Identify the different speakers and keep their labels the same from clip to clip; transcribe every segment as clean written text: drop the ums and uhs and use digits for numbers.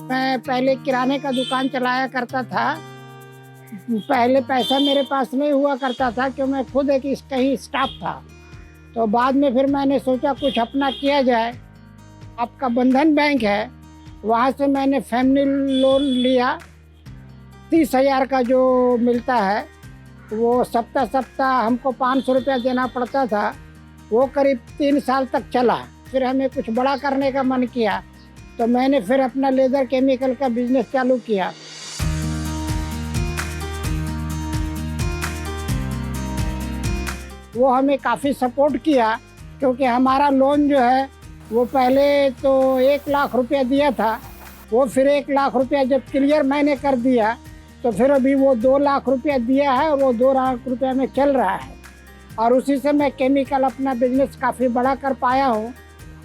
Speaker 1: मैं पहले किराने का दुकान चलाया करता था। पहले पैसा मेरे पास नहीं हुआ करता था क्योंकि मैं खुद एक कहीं स्टाफ था। तो बाद में फिर मैंने सोचा कुछ अपना किया जाए। आपका बंधन बैंक है, वहाँ से मैंने फैमिली लोन लिया। 30,000 का जो मिलता है वो सप्ताह हमको 500 रुपया देना पड़ता था। वो करीब 3 साल तक चला। फिर हमें कुछ बड़ा करने का मन किया तो मैंने फिर अपना लेदर केमिकल का बिजनेस चालू किया। वो हमें काफ़ी सपोर्ट किया क्योंकि हमारा लोन जो है वो पहले तो 1 लाख रुपया दिया था। वो फिर 1 लाख रुपया जब क्लियर मैंने कर दिया तो फिर अभी वो 2 लाख रुपया दिया है और वो 2 लाख रुपया में चल रहा है। और उसी से मैं केमिकल अपना बिजनेस काफ़ी बड़ा कर पाया हूँ।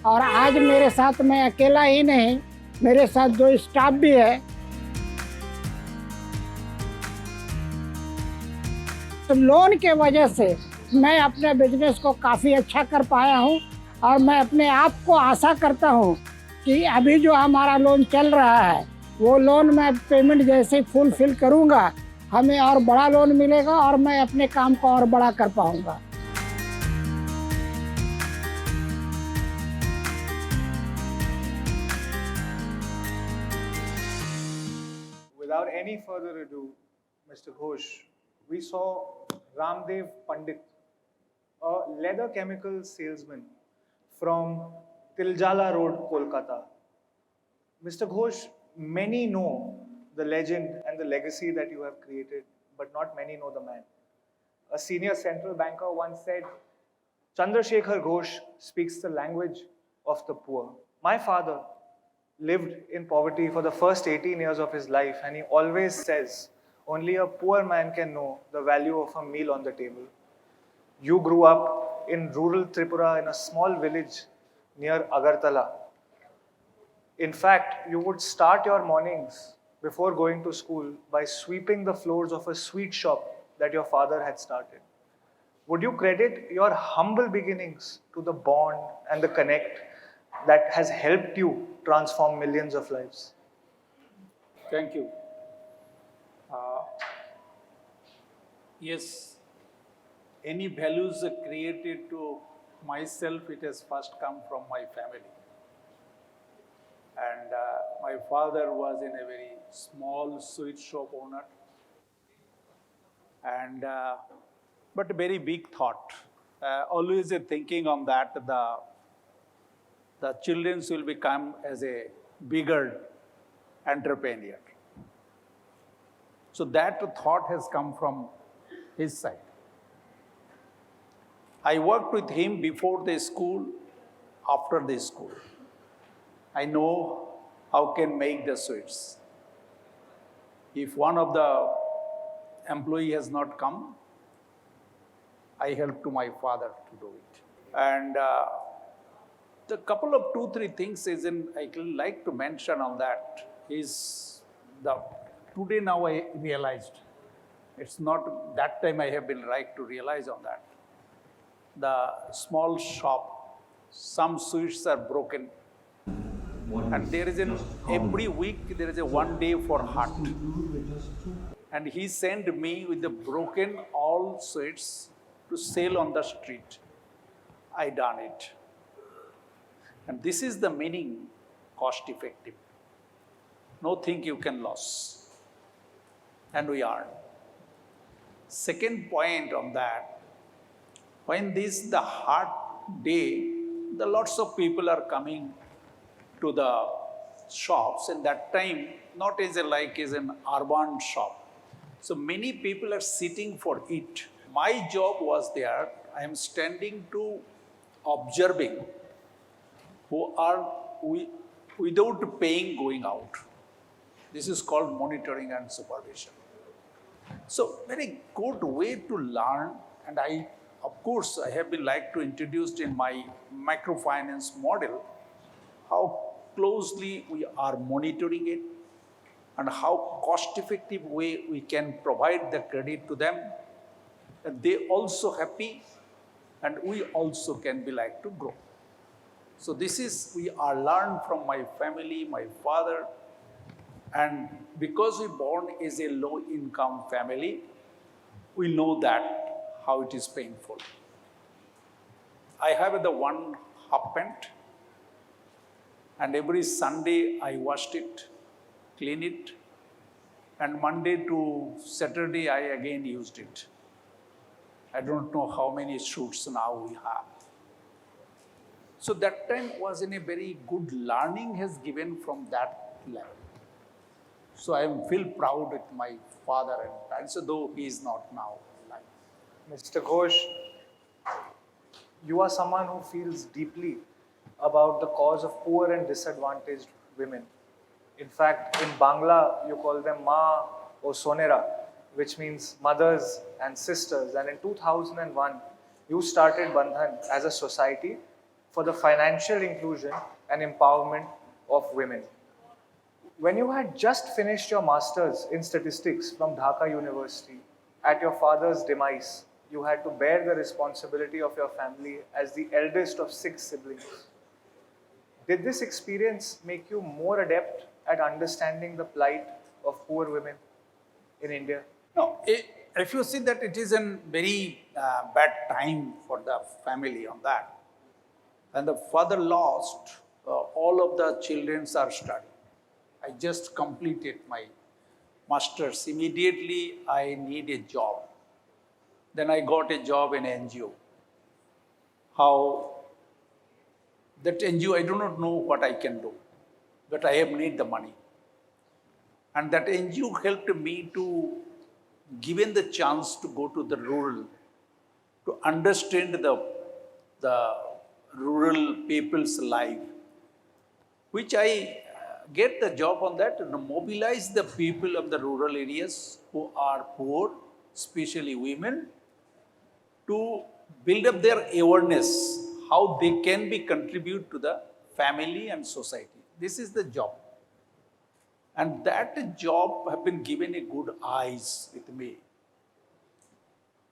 Speaker 1: और आज मेरे साथ मैं अकेला ही नहीं, मेरे साथ 2 स्टाफ भी है। तो लोन के वजह से मैं अपने बिजनेस को काफ़ी अच्छा कर पाया हूँ। और मैं अपने आप को आशा करता हूँ कि अभी जो हमारा लोन चल रहा है वो लोन मैं पेमेंट जैसे ही फुलफिल करूँगा, हमें और बड़ा लोन मिलेगा और मैं अपने काम को और बड़ा कर पाऊँगा।
Speaker 2: Without any further ado, Mr. Ghosh, we saw Ramdev Pandit, a leather chemical salesman from Tiljala Road, Kolkata. Mr. Ghosh, many know the legend and the legacy that you have created, but not many know the man. A senior central banker once said, Chandra Shekhar Ghosh speaks the language of the poor. My father lived in poverty for the first 18 years of his life, and he always says, only a poor man can know the value of a meal on the table. You grew up in rural Tripura in a small village near Agartala. In fact, you would start your mornings before going to school by sweeping the floors of a sweet shop that your father had started. Would you credit your humble beginnings to the bond and the connect that has helped you transform millions of lives?
Speaker 3: Thank you. Yes, any values created to myself, it has first come from my family. And my father was in a very small sweet shop owner, and but a very big thought. Always thinking on that the children will become as a bigger entrepreneur. So that thought has come from his side. I worked with him before the school, after the school. I know how can make the sweets. If one of the employee has not come, I help to my father to do it. And the couple of 2-3 things I like to mention on that is today now I realized, it's not that time I have been right to realize on that. The small shop, some sweets are broken. And there is every week there is a 1 day for heart. And he sent me with the broken all sweets to sell on the street. I done it. And this is the meaning, cost effective. Nothing you can lose. And we earn. Second point on that, when the hard day, the lots of people are coming to the shops, and that time not as an urban shop. So many people are sitting for it. My job was there, I am standing to observing who are without paying going out. This is called monitoring and supervision. So very good way to learn, and of course, I have been like to introduce in my microfinance model how closely we are monitoring it and how cost-effective way we can provide the credit to them. And they also happy, and we also can be like to grow. So this is, we are learned from my family, my father, And because we born as a low income family, we know that how it is painful. I have the one half pant, and every Sunday I washed it, clean it, and Monday to Saturday I again used it. I don't know how many shoots now we have. So that time was in a very good learning has given from that level. So I feel proud with my father and parents, though he is not now alive.
Speaker 2: Mr. Ghosh, you are someone who feels deeply about the cause of poor and disadvantaged women. In fact, in Bangla, you call them Ma or Sonera, which means mothers and sisters. And in 2001, you started Bandhan as a society for the financial inclusion and empowerment of women. When you had just finished your master's in statistics from Dhaka University, at your father's demise, you had to bear the responsibility of your family as the eldest of 6 siblings. Did this experience make you more adept at understanding the plight of poor women in India?
Speaker 3: No, if you see that it is a very bad time for the family on that. And the father lost, all of the children are studying. I just completed my master's. Immediately, I need a job. Then I got a job in NGO. How that NGO, I do not know what I can do, but I have need the money. And that NGO helped me to given the chance to go to the rural, to understand the rural people's life, which I get the job on that and mobilize the people of the rural areas who are poor, especially women, to build up their awareness, how they can be contribute to the family and society. This is the job. And that job have been given a good eyes with me.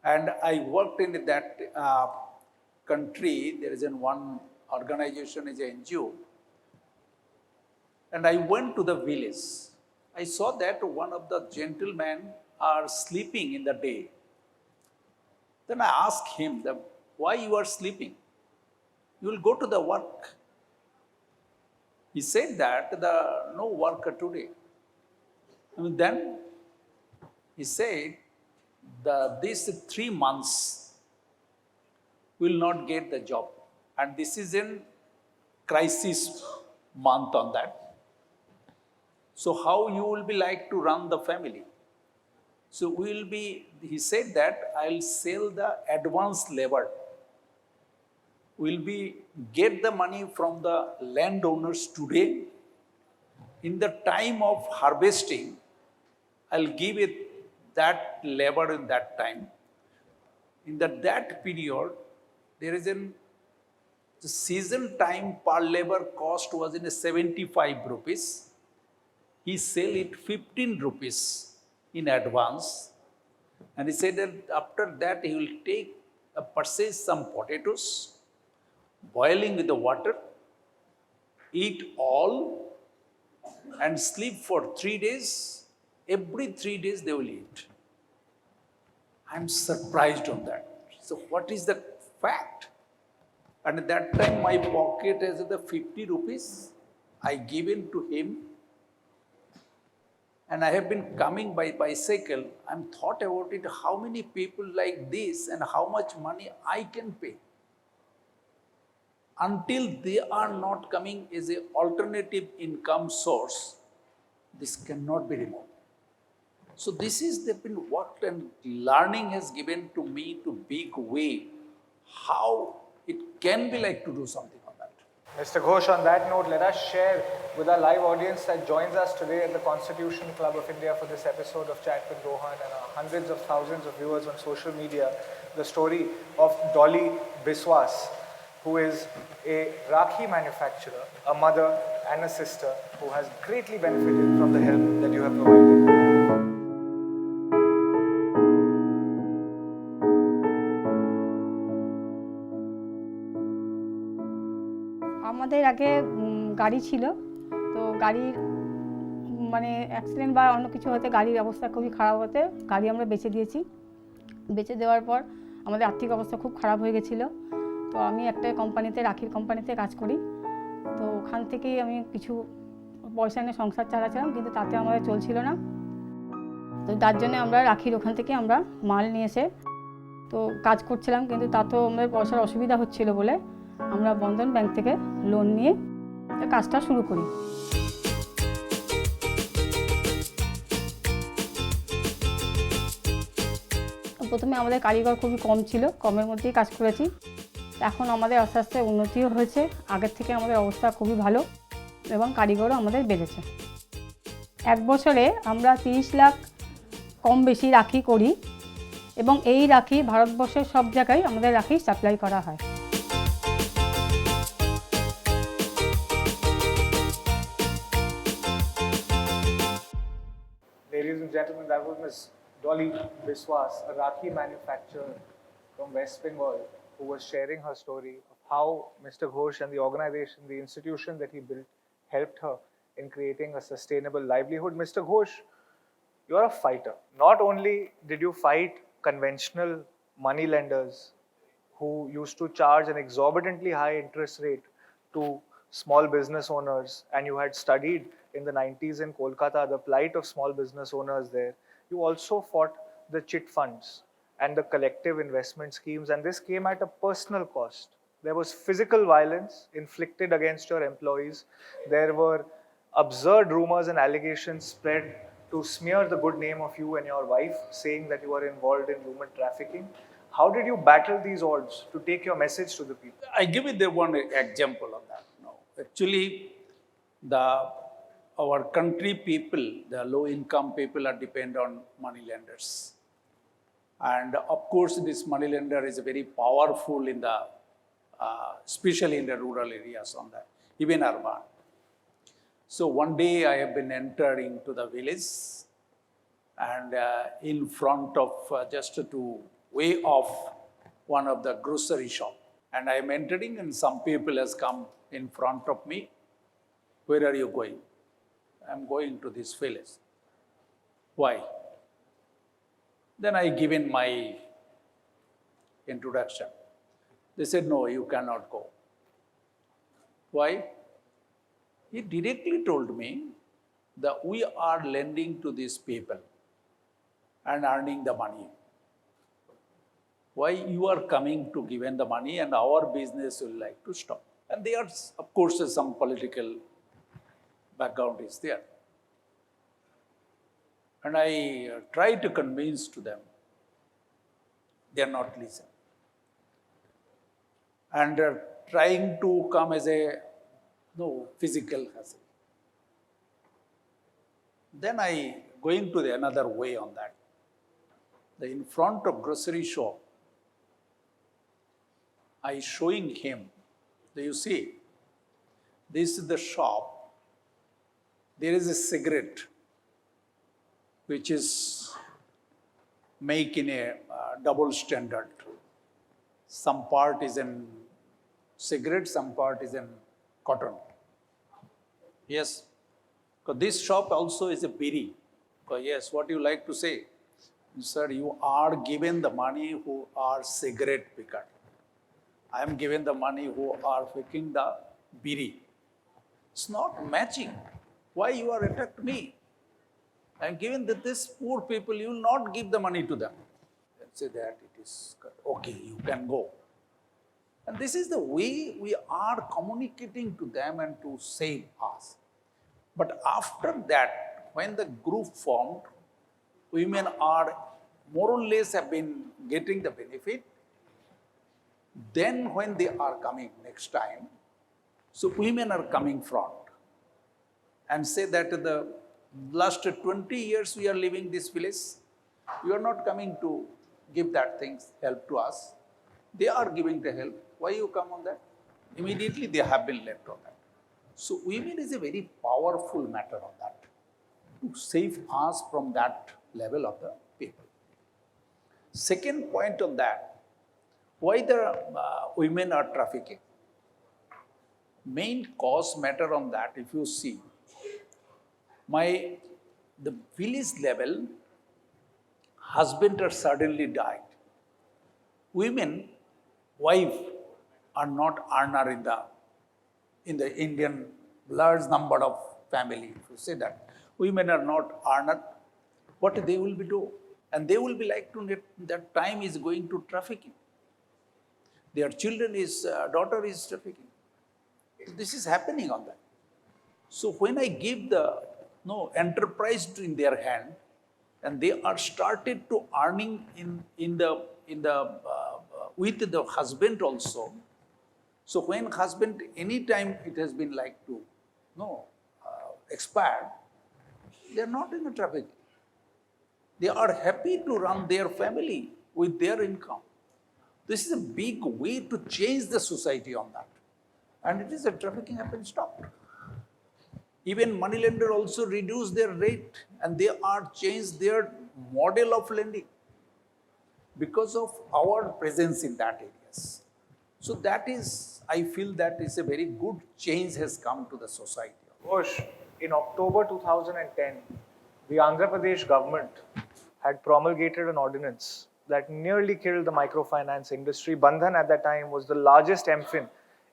Speaker 3: And I worked in that country. There is one organization, is an NGO. And I went to the village. I saw that one of the gentlemen are sleeping in the day. Then I asked him, why you are sleeping? You will go to the work. He said that no work today. And then he said these 3 months will not get the job. And this is in crisis month on that. So how you will be like to run the family? So he said that I'll sell the advanced labor. We'll get the money from the landowners today. In the time of harvesting, I'll give it that labor in that time. In that period, there is the season time per labor cost was in 75 rupees. He sell it 15 rupees in advance. And he said that after that he will purchase some potatoes, boiling with the water, eat all, and sleep for 3 days. Every 3 days they will eat. I'm surprised on that. So what is the fact? And at that time my pocket has the 50 rupees I given to him. And I have been coming by bicycle. I'm thought about it, how many people like this and how much money I can pay. Until they are not coming as an alternative income source, this cannot be removed. So this is they've been worked and learning has given to me to big way how it can be like to do something on that.
Speaker 2: Mr. Ghosh, on that note, let us share with our live audience that joins us today at the Constitution Club of India for this episode of Chat with Rohan and our hundreds of thousands of viewers on social media, the story of Dolly Biswas, who is a Rakhi manufacturer, a mother and a sister who has greatly benefited from the help that you have provided.
Speaker 4: আমাদের আগে গাড়ি ছিল, তো গাড়ির মানে accident বা অন্য কিছু হতে, গাড়ির অবস্থা খুবই খারাপ হতে গাড়ি আমরা বেচে দিয়েছি। বেচে দেওয়ার পর আমাদের আর্থিক অবস্থা খুব খারাপ হয়ে গেছিলো। তো আমি একটা কোম্পানিতে, রাখির কোম্পানিতে কাজ করি। তো ওখান থেকেই আমি কিছু পয়সা নিয়ে সংসার চালাচ্ছিলাম, কিন্তু তাতে আমাদের চলছিল না। তো তার জন্য আমরা রাখির ওখান থেকে আমরা মাল নিয়ে এসে তো কাজ করছিলাম, কিন্তু তাতেও আমাদের পয়সার অসুবিধা হচ্ছিল বলে আমরা বন্ধন ব্যাংক থেকে লোন নিয়ে কাজটা শুরু করি। প্রথমে আমাদের কারিগর খুবই কম ছিল, কমের মধ্যেই কাজ করেছি। এখন আমাদের আস্তে আস্তে উন্নতিও হয়েছে, আগের থেকে আমাদের অবস্থা খুবই ভালো এবং কারিগরও আমাদের বেড়েছে। এক বছরে আমরা 30 লাখ কম বেশি রাখি করি এবং এই রাখি ভারতবর্ষের সব জায়গায় আমাদের রাখি সাপ্লাই করা হয়।
Speaker 2: Ladies and gentlemen, that was Ms. Dolly Biswas, a Rakhi manufacturer from West Bengal, who was sharing her story of how Mr. Ghosh and the organization, the institution that he built, helped her in creating a sustainable livelihood. Mr. Ghosh, you're a fighter. Not only did you fight conventional money lenders who used to charge an exorbitantly high interest rate to small business owners, and you had studied in the 90s in Kolkata the plight of small business owners there, you also fought the chit funds and the collective investment schemes, and this came at a personal cost. There was physical violence inflicted against your employees. There were absurd rumors and allegations spread to smear the good name of you and your wife, saying that you are involved in human trafficking. How did you battle these odds to take your message to the people?
Speaker 3: I give you the one example of that. No, actually, our country people, the low-income people, are dependent on money lenders, and of course, this money lender is very powerful in the, especially in the rural areas, on that, even urban. So one day I have been entering to the village, and in front of just to way off one of the grocery shop, and I am entering, and some people has come in front of me. Where are you going? I am going to this village. Why? Then I given my introduction. They said, no, you cannot go. Why? He directly told me that we are lending to these people and earning the money. Why you are coming to given the money and our business will like to stop? And there are, of course, some political background is there. And I try to convince to them. They are not listening. And trying to come as a physical hassle. Then I going to the another way on that. In front of grocery shop, I showing him. Do you see? This is the shop. There is a cigarette which is made in a double standard. Some part is in cigarette, some part is in cotton. Yes. Because this shop also is a biri. Yes, what you like to say? Sir, you are given the money who are cigarette picker. I am given the money who are picking the biri. It's not matching. Why you are attacked me? I am given that this poor people, you will not give the money to them. And say that it is okay, you can go. And this is the way we are communicating to them and to save us. But after that, when the group formed, women are more or less have been getting the benefit. Then when they are coming next time, so women are coming front and say that the last 20 years we are living this village, you are not coming to give that things, help to us. They are giving the help. Why you come on that? Immediately they have been left on that. So women is a very powerful matter on that, to save us from that level of the people. Second point on that, why the women are trafficking? Main cause matter on that, if you see, the village level, husband has suddenly died. Women, wife, are not earner in the Indian large number of family. If you say that women are not earner, what they will be do? And they will be like to that time is going to trafficking. Their children is daughter is trafficking. This is happening on that. So when I give the enterprise in their hand, and they are started to earning with the husband also. So when husband anytime it has been like to expired, they are not in the traffic. They are happy to run their family with their income. This is a big way to change the society on that. And it is a trafficking has been stopped. Even moneylender also reduce their rate and they are changed their model of lending because of our presence in that areas. So that is, I feel that is a very good change has come to the society.
Speaker 2: Ghosh, in October 2010, the Andhra Pradesh government had promulgated an ordinance that nearly killed the microfinance industry. Bandhan at that time was the largest MFIN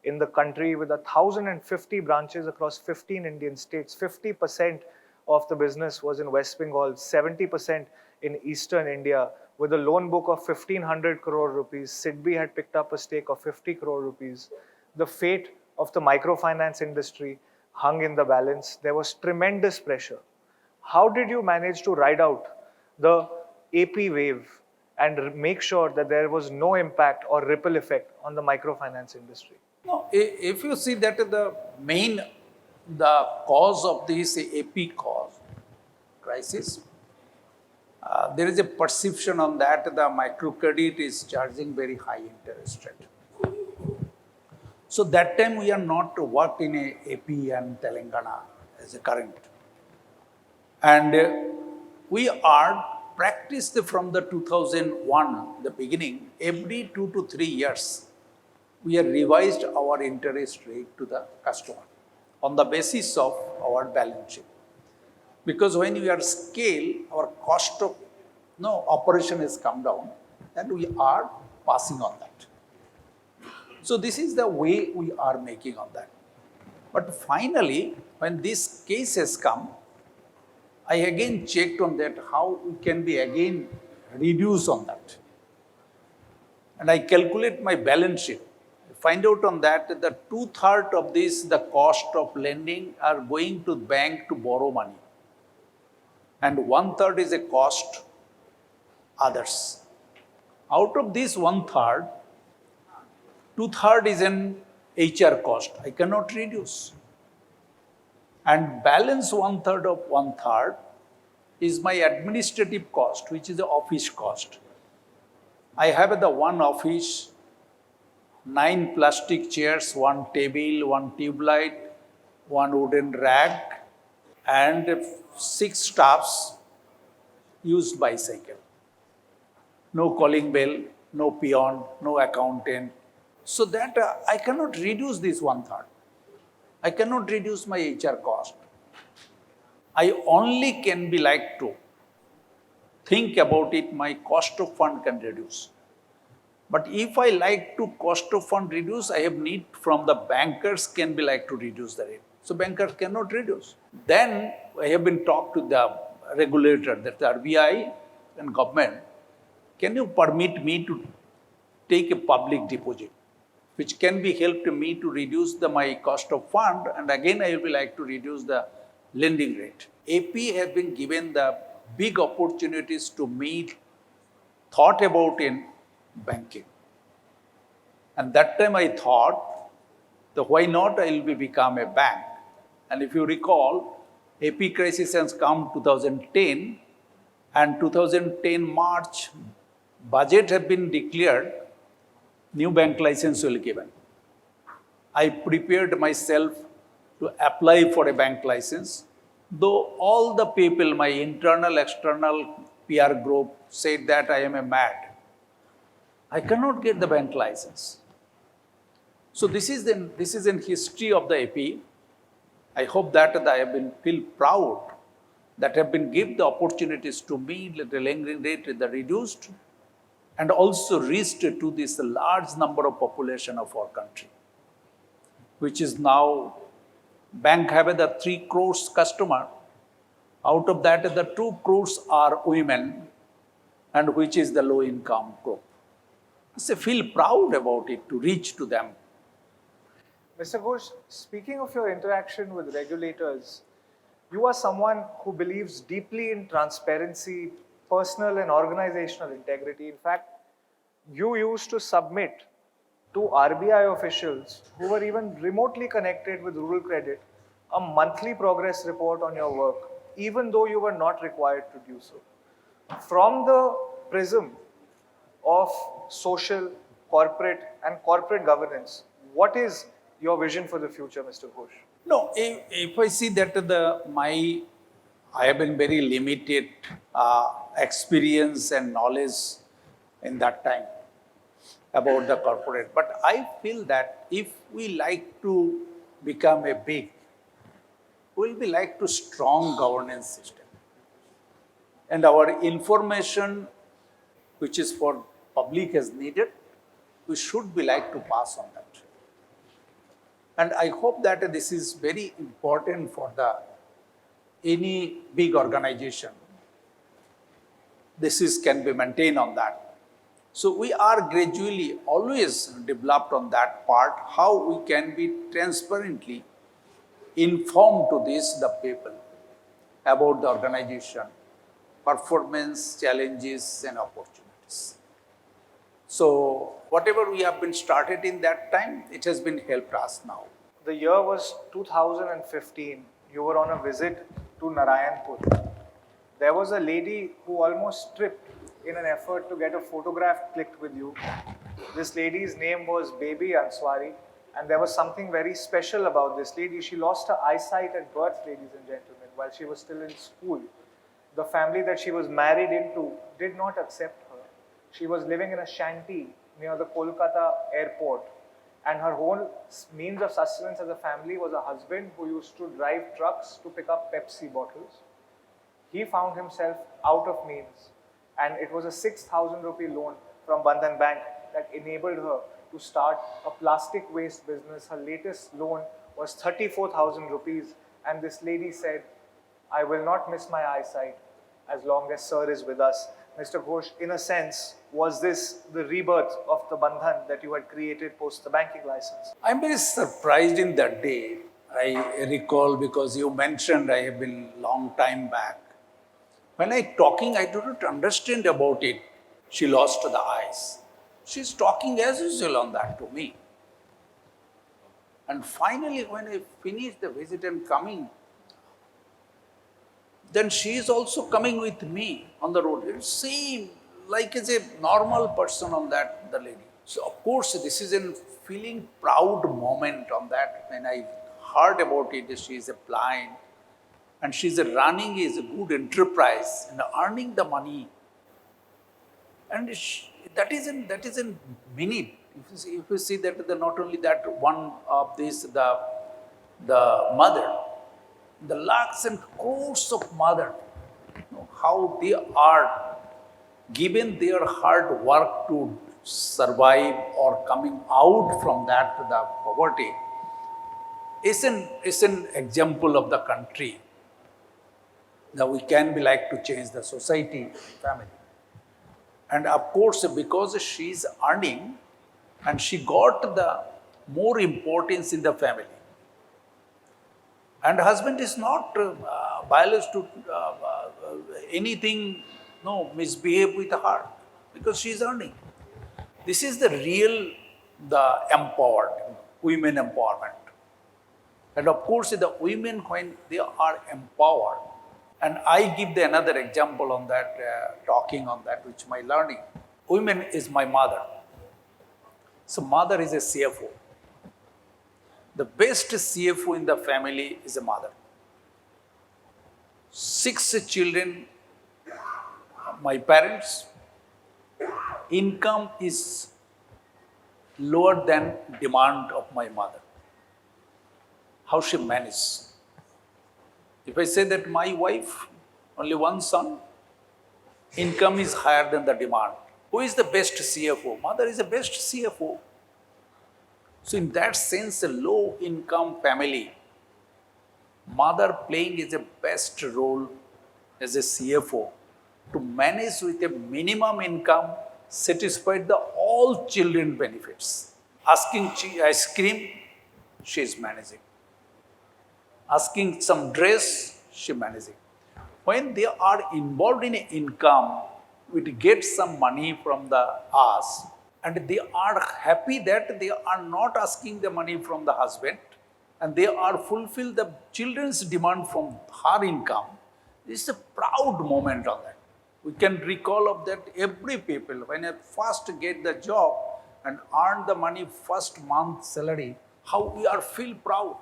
Speaker 2: in the country with 1,050 branches across 15 Indian states. 50% of the business was in West Bengal, 70% in Eastern India. With a loan book of 1,500 crore rupees, SIDBI had picked up a stake of 50 crore rupees. The fate of the microfinance industry hung in the balance. There was tremendous pressure. How did you manage to ride out the AP wave and make sure that there was no impact or ripple effect on the microfinance industry?
Speaker 3: No, if you see that the cause of this AP crisis, there is a perception on that the microcredit is charging very high interest rate. So that time we are not worked in a AP and Telangana as a current. And we are practiced from the 2001, the beginning, every 2 to 3 years, we have revised our interest rate to the customer on the basis of our balance sheet. Because when we are scale, our cost of operation has come down and we are passing on that. So this is the way we are making on that. But finally, when this case has come, I again checked on that how we can be again reduce on that. And I calculate my balance sheet. Find out on that the 2/3 of this, the cost of lending are going to bank to borrow money. And 1/3 is a cost others. Out of this 1/3, 2/3 is an HR cost. I cannot reduce. And balance 1/3 of 1/3 is my administrative cost, which is the office cost. I have the one office, 9 plastic chairs, 1 table, 1 tube light, 1 wooden rack, and 6 staffs use bicycle. No calling bell, no peon, no accountant. So that I cannot reduce this 1/3. I cannot reduce my HR cost. I only can be like to think about it, my cost of fund can reduce. But if I like to cost of fund reduce, I have need from the bankers can be like to reduce the rate. So bankers cannot reduce. Then I have been talked to the regulator, that the RBI and government, can you permit me to take a public deposit, which can be helped me to reduce my cost of fund, and again I will be like to reduce the lending rate. AP have been given the big opportunities to meet, thought about in banking. And that time I thought, why not I will become a bank. And if you recall, AP crisis has come 2010, and 2010 March, budget have been declared, new bank license will be given. I prepared myself to apply for a bank license, though all the people, my internal, external PR group said that I am a mad. I cannot get the bank license. So this is in history of the AP. I hope that I have been feel proud that have been given the opportunities to meet the lending rate the reduced and also reached to this large number of population of our country, which is now bank have the 3 crores customer. Out of that, the 2 crores are women, and which is the low income group. So feel proud about it to reach to them.
Speaker 2: Mr. Ghosh, speaking of your interaction with regulators, you are someone who believes deeply in transparency, personal and organizational integrity. In fact, you used to submit to RBI officials who were even remotely connected with rural credit a monthly progress report on your work, even though you were not required to do so. From the prism of social, corporate and corporate governance, what is your vision for the future, Mr. Ghosh?
Speaker 3: No, if I see that I have been very limited experience and knowledge in that time about the corporate. But I feel that if we like to become a big, we'll be like to strong governance system. And our information, which is for public as needed, we should be like to pass on that. And I hope that this is very important for any big organization. This can be maintained on that. So we are gradually always developed on that part, how we can be transparently informed to the people about the organization, performance, challenges and opportunities. So whatever we have been started in that time, it has been helped us now.
Speaker 2: The year was 2015. You were on a visit to Narayanpur. There was a lady who almost tripped in an effort to get a photograph clicked with you. This lady's name was Baby Answari, and there was something very special about this lady. She lost her eyesight at birth, ladies and gentlemen, while she was still in school. The family that she was married into did not accept her. She was living in a shanty near the Kolkata airport, and her whole means of sustenance as a family was a husband who used to drive trucks to pick up Pepsi bottles. He found himself out of means, and it was a 6,000 rupee loan from Bandhan Bank that enabled her to start a plastic waste business. Her latest loan was 34,000 rupees, and this lady said, "I will not miss my eyesight as long as Sir is with us." Mr. Ghosh, in a sense, was this the rebirth of the Bandhan that you had created post the banking license?
Speaker 3: I'm very surprised in that day. I recall because you mentioned I have been long time back. When I talking, I do not understand about it. She lost the eyes. She's talking as usual on that to me. And finally, when I finished the visit and coming, then she is also coming with me on the road. It seemed like as a normal person on that, the lady. So of course, this is a feeling proud moment on that. When I heard about it, she is a blind and she's running is a good enterprise and earning the money. And that is in minute. If you see that not only that one of this, the mother, the lakhs and crores of mother, how they are given their hard work to survive or coming out from that the poverty is an example of the country that we can be like to change the society, family. And of course, because she is earning and she got the more importance in the family. And husband is not biased to anything, misbehave with her because she is earning. This is the real, the empowered, women empowerment. And of course, the women, when they are empowered, and I give another example on that, talking on that, which my learning. Women is my mother. So mother is a CFO. The best CFO in the family is a mother. 6 children, my parents, income is lower than demand of my mother. How she manages? If I say that my wife only one son, income is higher than the demand. Who is the best CFO? Mother is the best CFO. So in that sense, a low income family, mother playing is the best role as a CFO to manage with a minimum income, satisfy the all children benefits. Asking ice cream, she is managing. Asking some dress, she managing. When they are involved in income, we get some money from the us, and they are happy that they are not asking the money from the husband, and they are fulfill the children's demand from her income. This is a proud moment on that. We can recall of that every people when they first get the job and earn the money first month salary, how we are feel proud.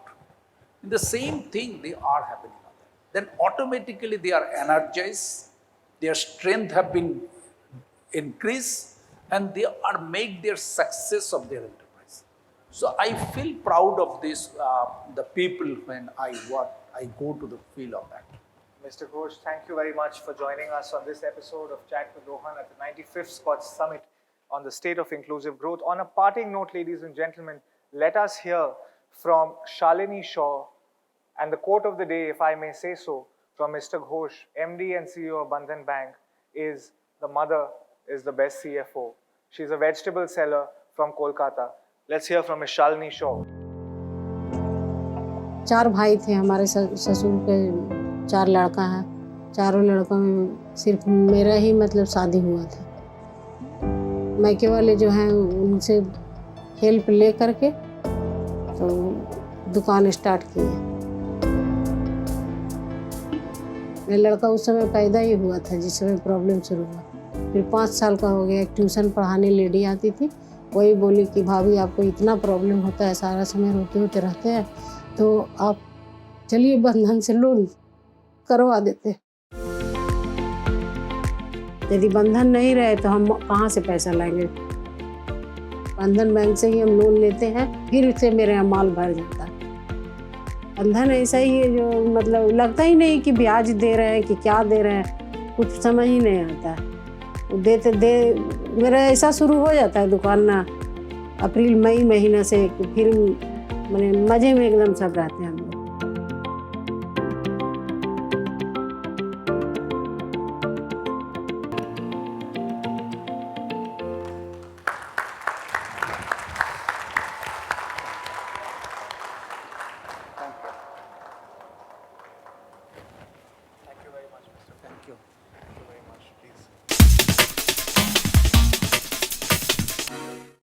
Speaker 3: In the same thing they are happening on that. Then automatically they are energized, their strength have been increased, and they are make their success of their enterprise. So I feel proud of this, the people when I go to the field of that.
Speaker 2: Mr. Ghosh, thank you very much for joining us on this episode of Chat with Rohan at the 95th SKOCH Summit on the state of inclusive growth. On a parting note, ladies and gentlemen, let us hear from Shalini Shaw, and the quote of the day, if I may say so, from Mr. Ghosh, MD and CEO of Bandhan Bank, is the mother is the best CFO. She's a vegetable seller from Kolkata. Let's hear from Ms. Shalini Shaw.
Speaker 5: 4 भाई थे हमारे ससुर के, 4 लड़का है। चारों लड़कों में सिर्फ मेरा ही मतलब शादी हुआ था। मायके वाले जो हैं उनसे हेल्प ले करके तो दुकान स्टार्ट किए। मेरा लड़का उस समय पैदा ही हुआ था जिस समय प्रॉब्लम शुरू हुआ। फिर 5 साल का हो गया। एक ट्यूशन पढ़ाने लेडी आती थी, वही बोली कि भाभी आपको इतना प्रॉब्लम होता है, सारा समय रोते होते रहते हैं, तो आप चलिए बंधन से लोन करवा देते। यदि बंधन नहीं रहे तो हम कहाँ से पैसा लाएंगे? बंधन बैंक से ही हम लोन लेते हैं, फिर उससे मेरे यहाँ माल भर जाता है। बंधन ऐसा ही है जो मतलब लगता ही नहीं कि ब्याज दे रहे हैं कि क्या दे रहे हैं, कुछ समझ ही नहीं आता है। मेरा ऐसा शुरू हो जाता है दुकान ना अप्रैल मई महीना से, फिर मैंने मज़े में एकदम सब रहते हैं हम लोग।